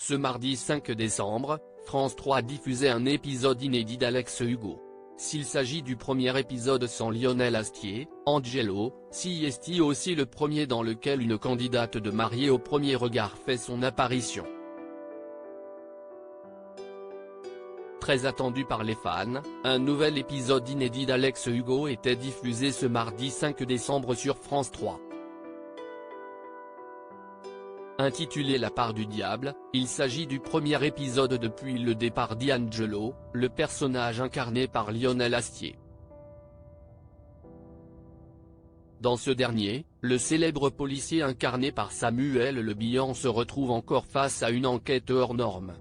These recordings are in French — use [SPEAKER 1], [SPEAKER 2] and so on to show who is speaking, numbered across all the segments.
[SPEAKER 1] Ce mardi 5 décembre, France 3 diffusait un épisode inédit d'Alex Hugo. S'il s'agit du premier épisode sans Lionel Astier, Angelo, si est aussi le premier dans lequel une candidate de Mariée au premier regard fait son apparition. Très attendu par les fans, un nouvel épisode inédit d'Alex Hugo était diffusé ce mardi 5 décembre sur France 3. Intitulé La part du diable, il s'agit du premier épisode depuis le départ d'Angelo, le personnage incarné par Lionel Astier. Dans ce dernier, le célèbre policier incarné par Samuel Le Bihan se retrouve encore face à une enquête hors norme.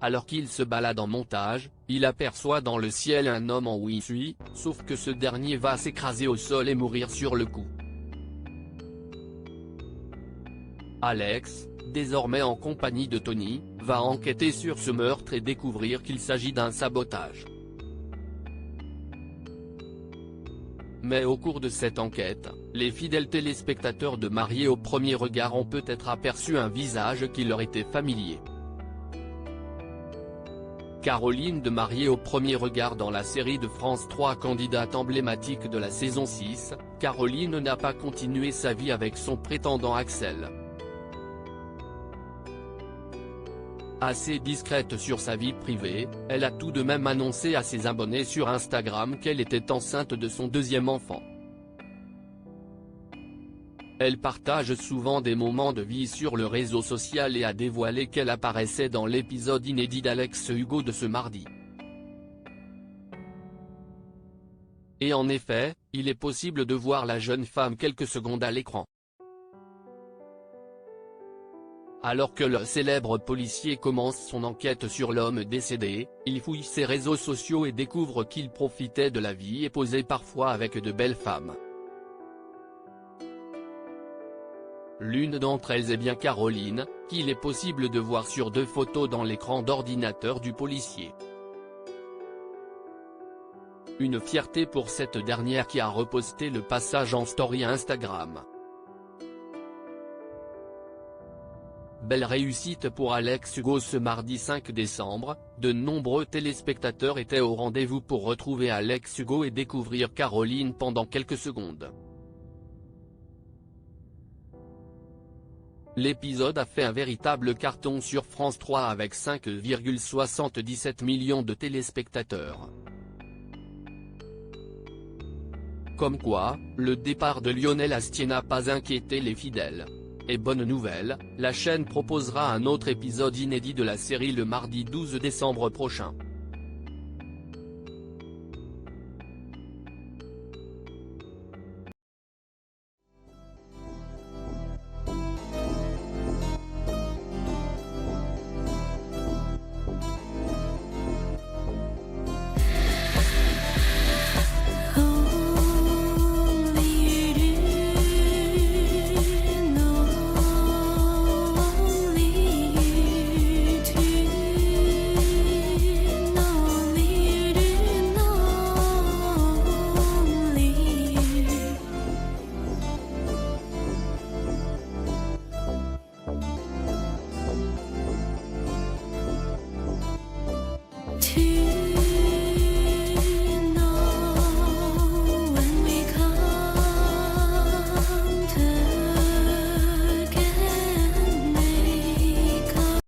[SPEAKER 1] Alors qu'il se balade en montage, il aperçoit dans le ciel un homme en Wi-Fi, sauf que ce dernier va s'écraser au sol et mourir sur le coup. Alex, désormais en compagnie de Tony, va enquêter sur ce meurtre et découvrir qu'il s'agit d'un sabotage. Mais au cours de cette enquête, les fidèles téléspectateurs de Mariée au premier regard ont peut-être aperçu un visage qui leur était familier. Caroline de Mariée au premier regard dans la série de France 3 candidate emblématique de la saison 6, Caroline n'a pas continué sa vie avec son prétendant Axel. Assez discrète sur sa vie privée, elle a tout de même annoncé à ses abonnés sur Instagram qu'elle était enceinte de son deuxième enfant. Elle partage souvent des moments de vie sur le réseau social et a dévoilé qu'elle apparaissait dans l'épisode inédit d'Alex Hugo de ce mardi. Et en effet, il est possible de voir la jeune femme quelques secondes à l'écran. Alors que le célèbre policier commence son enquête sur l'homme décédé, il fouille ses réseaux sociaux et découvre qu'il profitait de la vie et posait parfois avec de belles femmes. L'une d'entre elles est bien Caroline, qu'il est possible de voir sur deux photos dans l'écran d'ordinateur du policier. Une fierté pour cette dernière qui a reposté le passage en story Instagram. Belle réussite pour Alex Hugo ce mardi 5 décembre, de nombreux téléspectateurs étaient au rendez-vous pour retrouver Alex Hugo et découvrir Caroline pendant quelques secondes. L'épisode a fait un véritable carton sur France 3 avec 5,77 millions de téléspectateurs. Comme quoi, le départ de Lionel Astier n'a pas inquiété les fidèles. Et bonne nouvelle, la chaîne proposera un autre épisode inédit de la série le mardi 12 décembre prochain.